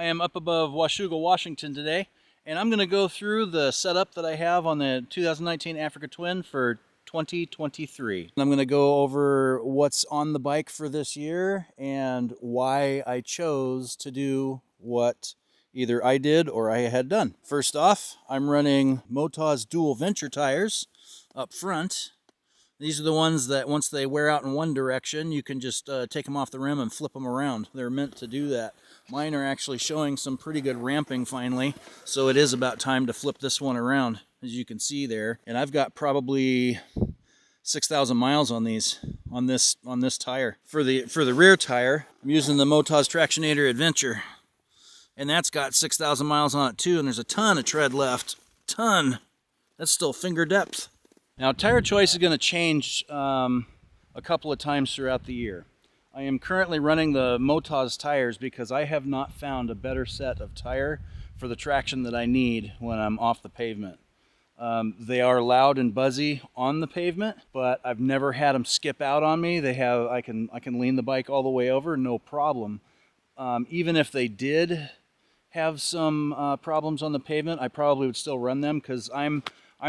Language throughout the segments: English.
I am up above Washougal, Washington today, and I'm going to go through the setup that I have on the 2019 Africa Twin for 2023. I'm going to go over what's on the bike for this year and why I chose to do what either I did or I had done. First off, I'm running Motaz dual venture tires up front. These are the ones that once they wear out in one direction, you can just take them off the rim and flip them around. They're meant to do that. Mine are actually showing some pretty good ramping finally, so it is about time to flip this one around, as you can see there. And I've got probably 6,000 miles on this tire. For the rear tire, I'm using the Motaz Tractionator Adventure, and that's got 6,000 miles on it too. And there's a ton of tread left. Ton. That's still finger depth. Now, tire choice is going to change a couple of times throughout the year. I am currently running the Motaz tires because I have not found a better set of tire for the traction that I need when I'm off the pavement. They are loud and buzzy on the pavement, but I've never had them skip out on me. I can lean the bike all the way over, no problem. Even if they did have some problems on the pavement, I probably would still run them because I'm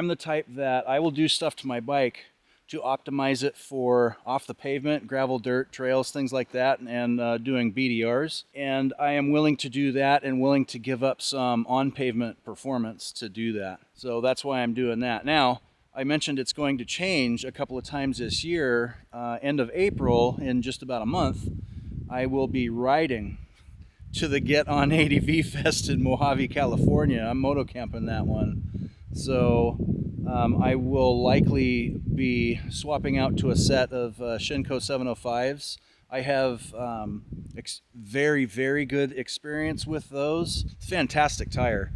the type that I will do stuff to my bike to optimize it for off the pavement, gravel, dirt, trails, things like that, and doing BDRs. And I am willing to do that and willing to give up some on-pavement performance to do that. So that's why I'm doing that. Now, I mentioned it's going to change a couple of times this year. End of April, in just about a month, I will be riding to the Get On ADV Fest in Mojave, California. I'm moto camping that one. So I will likely be swapping out to a set of Shinko 705s. I have very, very good experience with those. Fantastic tire.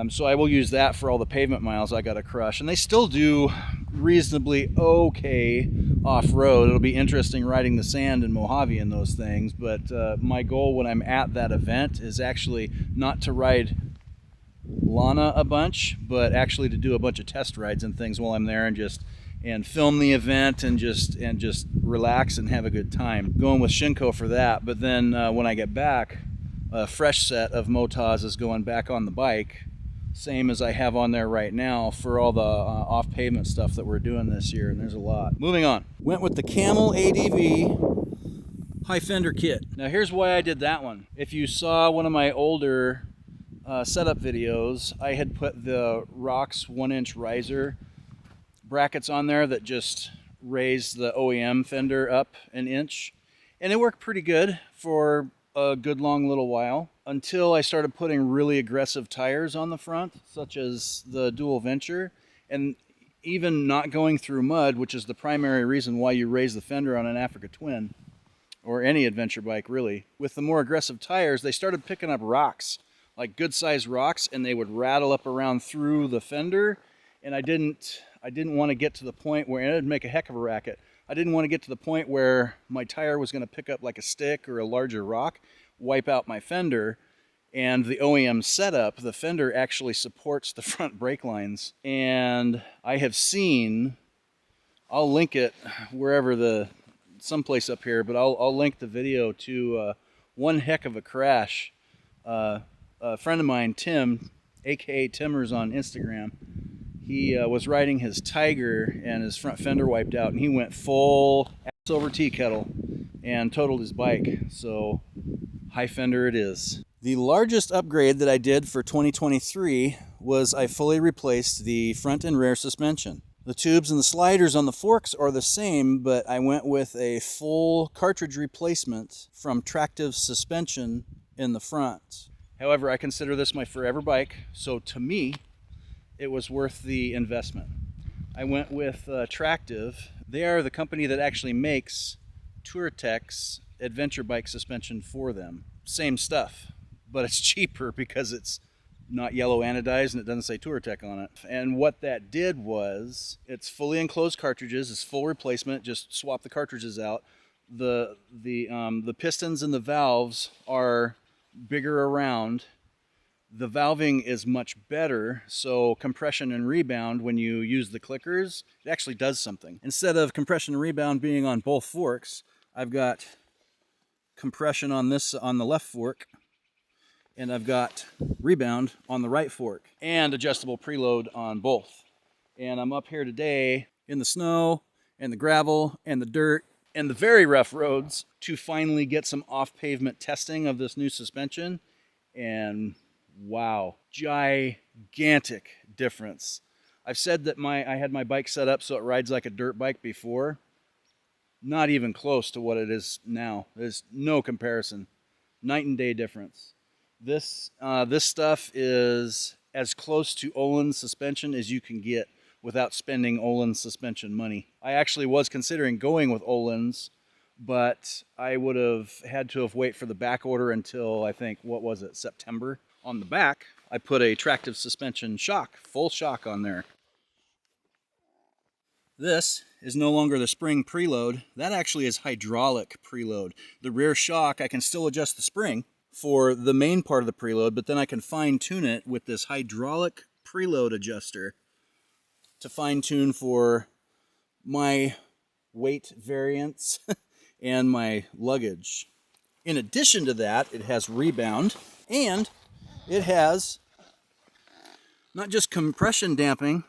So I will use that for all the pavement miles I got to crush. And they still do reasonably okay off-road. It'll be interesting riding the sand in Mojave in those things. But my goal when I'm at that event is actually not to ride Lana a bunch, but actually to do a bunch of test rides and things while I'm there and film the event and just relax and have a good time. Going with Shinko for that, but then when I get back, a fresh set of Motaz is going back on the bike, same as I have on there right now for all the off-pavement stuff that we're doing this year, and there's a lot. Moving on. Went with the Camel ADV high fender kit. Now here's why I did that one. If you saw one of my older setup videos, I had put the Rox 1-inch riser brackets on there that just raised the OEM fender up an inch, and it worked pretty good for a good long little while until I started putting really aggressive tires on the front, such as the Dual Venture, and even not going through mud, which is the primary reason why you raise the fender on an Africa Twin or any adventure bike really. With the more aggressive tires, they started picking up rocks, like good sized rocks, and they would rattle up around through the fender. And I didn't want to get to the point where, and it'd make a heck of a racket. I didn't want to get to the point where my tire was going to pick up like a stick or a larger rock, wipe out my fender. And the OEM setup, the fender actually supports the front brake lines. And I have seen, I'll link it wherever someplace up here, but I'll link the video to one heck of a crash. A friend of mine, Tim, aka Timmers on Instagram, he was riding his Tiger and his front fender wiped out, and he went full ass over tea kettle and totaled his bike. So high fender it is. The largest upgrade that I did for 2023 was I fully replaced the front and rear suspension. The tubes and the sliders on the forks are the same, but I went with a full cartridge replacement from Tractive suspension in the front. However, I consider this my forever bike, so to me, it was worth the investment. I went with Tractive. They are the company that actually makes Touratech's adventure bike suspension for them. Same stuff, but it's cheaper because it's not yellow anodized and it doesn't say Touratech on it. And what that did was, it's fully enclosed cartridges, it's full replacement, just swap the cartridges out. The pistons and the valves are bigger around. The valving is much better, so compression and rebound, when you use the clickers, it actually does something. Instead of compression and rebound being on both forks, I've got compression on the left fork And I've got rebound on the right fork and adjustable preload on both. And I'm up here today in the snow and the gravel and the dirt and the very rough roads to finally get some off-pavement testing of this new suspension. And wow, gigantic difference. I've said that I had my bike set up so it rides like a dirt bike before. Not even close to what it is now. There's no comparison. Night and day difference. This stuff is as close to Öhlins suspension as you can get without spending Öhlins suspension money. I actually was considering going with Öhlins, but I would have had to have wait for the back order until, I think, what was it, September. On the back, I put a tractive suspension shock, full shock on there. This is no longer the spring preload. That actually is hydraulic preload. The rear shock, I can still adjust the spring for the main part of the preload, but then I can fine tune it with this hydraulic preload adjuster to fine tune for my weight variance and my luggage. In addition to that, it has rebound, and it has not just compression damping,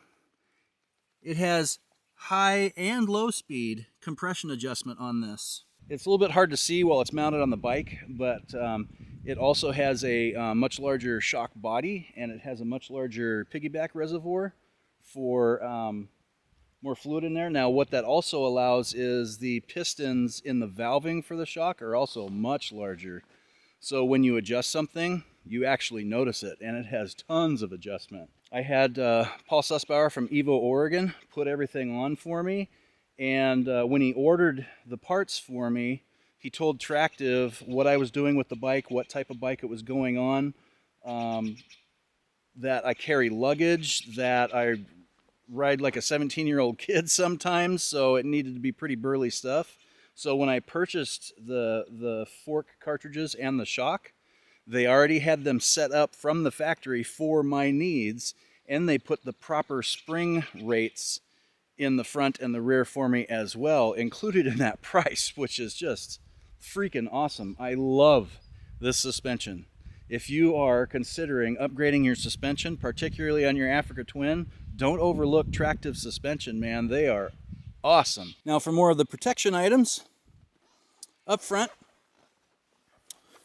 it has high and low speed compression adjustment on this. It's a little bit hard to see while it's mounted on the bike, but it also has a much larger shock body, and it has a much larger piggyback reservoir for more fluid in there. Now what that also allows is the pistons in the valving for the shock are also much larger. So when you adjust something, you actually notice it, and it has tons of adjustment. I had Paul Sussbauer from Evo, Oregon put everything on for me, and when he ordered the parts for me, he told Tractive what I was doing with the bike, what type of bike it was going on, that I carry luggage, that I ride like a 17-year-old kid sometimes, so it needed to be pretty burly stuff. So when I purchased the fork cartridges and the shock, they already had them set up from the factory for my needs, and they put the proper spring rates in the front and the rear for me as well, included in that price, which is just freaking awesome. I love this suspension. If you are considering upgrading your suspension, particularly on your Africa Twin, don't overlook Tractive suspension, man. They are awesome. Now for more of the protection items, up front,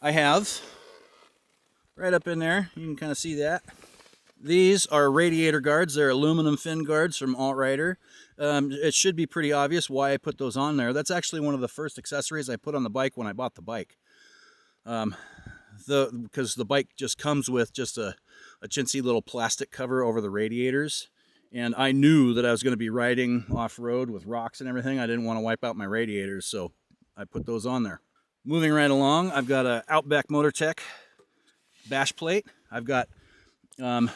I have, right up in there, you can kind of see that. These are radiator guards. They're aluminum fin guards from Altrider. It should be pretty obvious why I put those on there. That's actually one of the first accessories I put on the bike when I bought the bike. Because the bike just comes with just a chintzy little plastic cover over the radiators. And I knew that I was going to be riding off-road with rocks and everything. I didn't want to wipe out my radiators, so I put those on there. Moving right along, I've got a Outback Motortech bash plate. I've got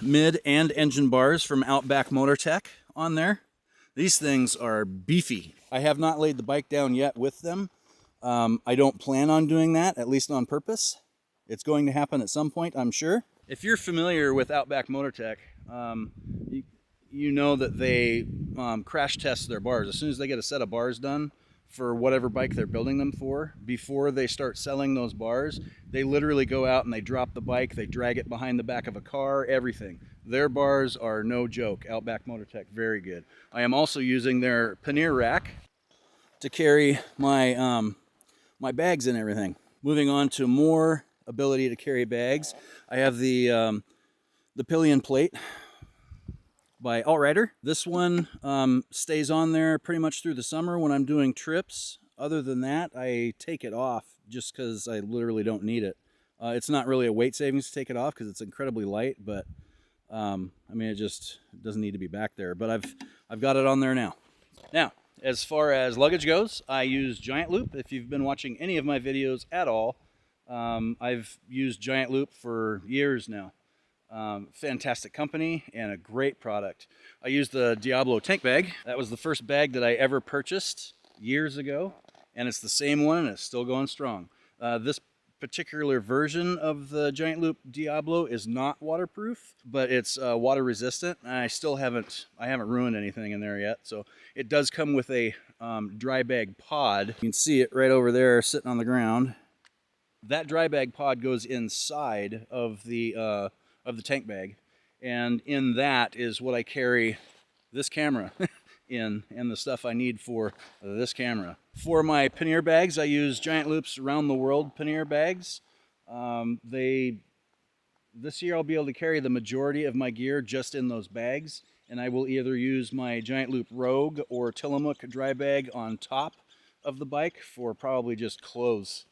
mid and engine bars from Outback Motortech on there. These things are beefy. I have not laid the bike down yet with them. I don't plan on doing that, at least on purpose. It's going to happen at some point, I'm sure. If you're familiar with Outback Motortech, you know that they crash test their bars. As soon as they get a set of bars done for whatever bike they're building them for, before they start selling those bars, they literally go out and they drop the bike, they drag it behind the back of a car, everything. Their bars are no joke. Outback Motortech, very good. I am also using their pannier rack to carry my my bags and everything. Moving on to more ability to carry bags, I have the pillion plate by Altrider. This one stays on there pretty much through the summer when I'm doing trips. Other than that, I take it off just because I literally don't need it. It's not really a weight savings to take it off because it's incredibly light, but I mean, it just doesn't need to be back there. But I've got it on there now. Now, as far as luggage goes, I use Giant Loop. If you've been watching any of my videos at all, I've used Giant Loop for years now. Fantastic company and a great product. I use the Diablo tank bag. That was the first bag that I ever purchased years ago, and it's the same one and it's still going strong. This particular version of the Giant Loop Diablo is not waterproof, but it's water resistant. I haven't ruined anything in there yet. So it does come with a dry bag pod. You can see it right over there sitting on the ground. That dry bag pod goes inside of the tank bag, and in that is what I carry this camera in, and the stuff I need for this camera. For my pannier bags, I use Giant Loop's Around the World pannier bags. This year I'll be able to carry the majority of my gear just in those bags, and I will either use my Giant Loop Rogue or Tillamook dry bag on top of the bike for probably just clothes.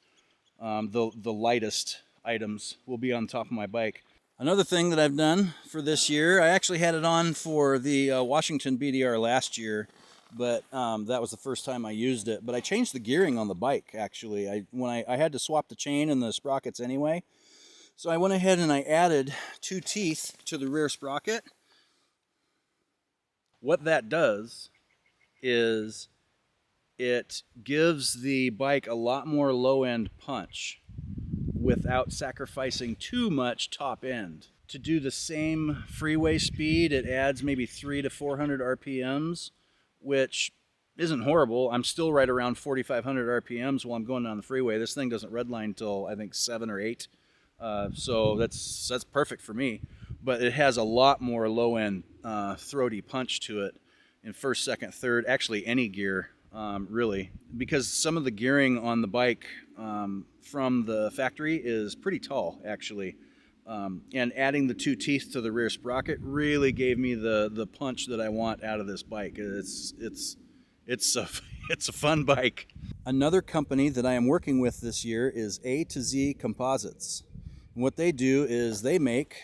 The lightest items will be on top of my bike. Another thing that I've done for this year, I actually had it on for the Washington BDR last year, but that was the first time I used it. But I changed the gearing on the bike, actually. I had to swap the chain and the sprockets anyway. So I went ahead and I added 2 teeth to the rear sprocket. What that does is it gives the bike a lot more low-end punch without sacrificing too much top end. To do the same freeway speed, it adds maybe 300 to 400 RPMs, which isn't horrible. I'm still right around 4,500 RPMs while I'm going down the freeway. This thing doesn't redline until I think 7 or 8. So that's perfect for me, but it has a lot more low-end throaty punch to it in first, second, third, actually any gear, really, because some of the gearing on the bike from the factory is pretty tall, actually, and adding the 2 teeth to the rear sprocket really gave me the punch that I want out of this bike. It's a fun bike. Another company that I am working with this year is A to Z Composites. And what they do is they make,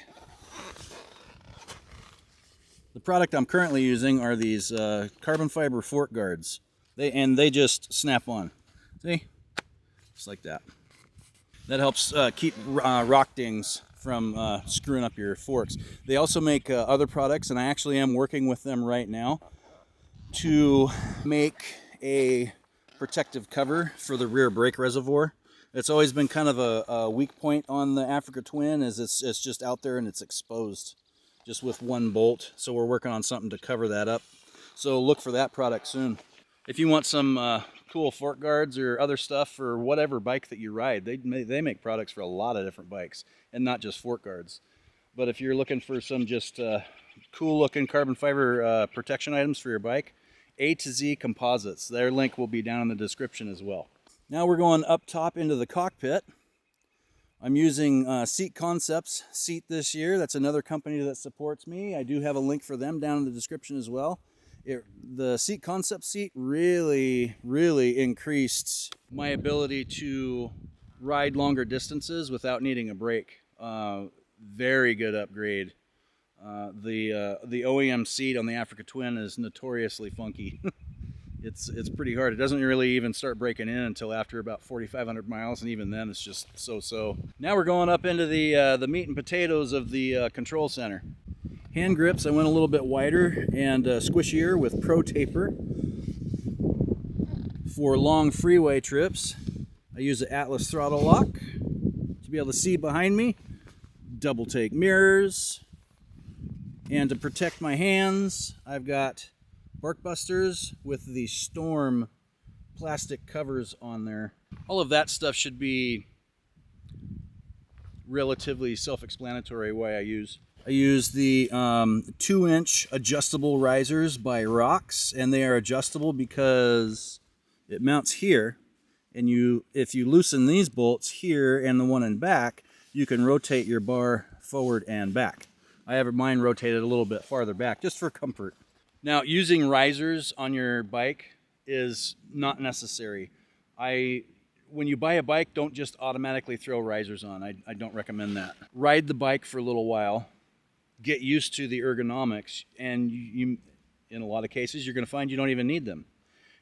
the product I'm currently using are these carbon fiber fork guards. They just snap on. See? Just like that. That helps keep rock dings from screwing up your forks. They also make other products, and I actually am working with them right now to make a protective cover for the rear brake reservoir. It's always been kind of a weak point on the Africa Twin, is it's just out there and it's exposed just with one bolt. So we're working on something to cover that up. So look for that product soon. If you want some cool fork guards or other stuff for whatever bike that you ride, they make products for a lot of different bikes and not just fork guards. But if you're looking for some just cool looking carbon fiber protection items for your bike, A to Z Composites. Their link will be down in the description as well. Now we're going up top into the cockpit. I'm using Seat Concepts seat this year. That's another company that supports me. I do have a link for them down in the description as well. The Seat Concept seat really increased my ability to ride longer distances without needing a brake. Very good upgrade. The OEM seat on the Africa Twin is notoriously funky. It's pretty hard. It doesn't really even start breaking in until after about 4,500 miles, and even then it's just so-so. Now we're going up into the meat and potatoes of the control center. Hand grips, I went a little bit wider and squishier with Pro Taper. For long freeway trips, I use the Atlas throttle lock to be able to see behind me. Double take mirrors. And to protect my hands, I've got Bark Busters with the Storm plastic covers on there. All of that stuff should be relatively self-explanatory why I use. I use the 2-inch adjustable risers by Rox, and they are adjustable because it mounts here, and if you loosen these bolts here and the one in back, you can rotate your bar forward and back. I have mine rotated a little bit farther back just for comfort. Now, using risers on your bike is not necessary. When you buy a bike, don't just automatically throw risers on. I don't recommend that. Ride the bike for a little while, get used to the ergonomics, and you in a lot of cases, you're going to find you don't even need them.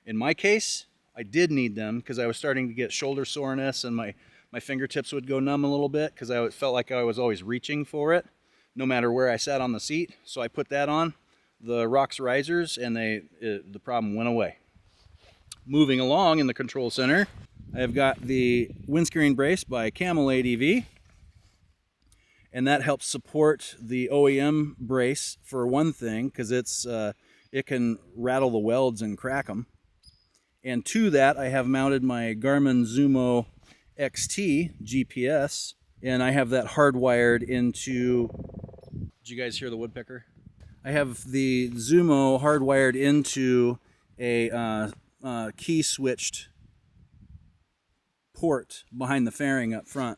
In my case, I did need them because I was starting to get shoulder soreness, and my fingertips would go numb a little bit because I felt like I was always reaching for it, no matter where I sat on the seat. So I put that on the Rox risers, and the problem went away. Moving along in the control center, I've got the windscreen brace by Camel ADV, and that helps support the OEM brace for one thing, because it can rattle the welds and crack them. And to that, I have mounted my Garmin Zumo XT GPS, and I have that hardwired into. Did you guys hear the woodpecker? I have the Zumo hardwired into a key switched port behind the fairing up front.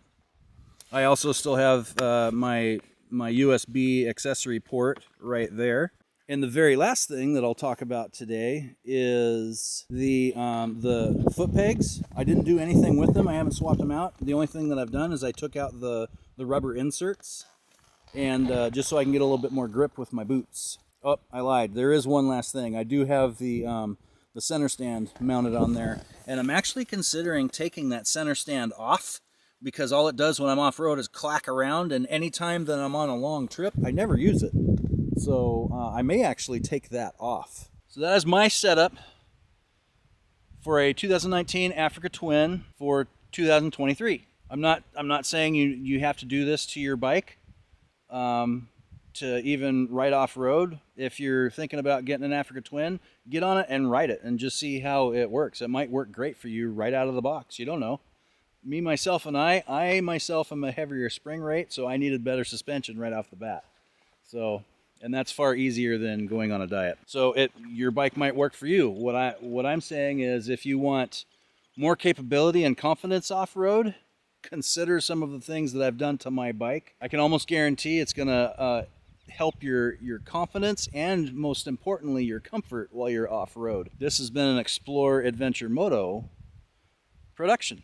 I also still have my USB accessory port right there. And the very last thing that I'll talk about today is the foot pegs. I didn't do anything with them. I haven't swapped them out. The only thing that I've done is I took out the rubber inserts, and just so I can get a little bit more grip with my boots. Oh, I lied. There is one last thing. I do have the center stand mounted on there, and I'm actually considering taking that center stand off, because all it does when I'm off-road is clack around, and anytime that I'm on a long trip, I never use it. So I may actually take that off. So that is my setup for a 2019 Africa Twin for 2023. I'm not saying you have to do this to your bike to even ride off-road. If you're thinking about getting an Africa Twin, get on it and ride it and just see how it works. It might work great for you right out of the box. You don't know. Me, myself, and I myself am a heavier spring rate, so I needed better suspension right off the bat. So, and that's far easier than going on a diet. So your bike might work for you. What I'm saying is, if you want more capability and confidence off-road, consider some of the things that I've done to my bike. I can almost guarantee it's gonna help your confidence and, most importantly, your comfort while you're off-road. This has been an Explore Adventure Moto production.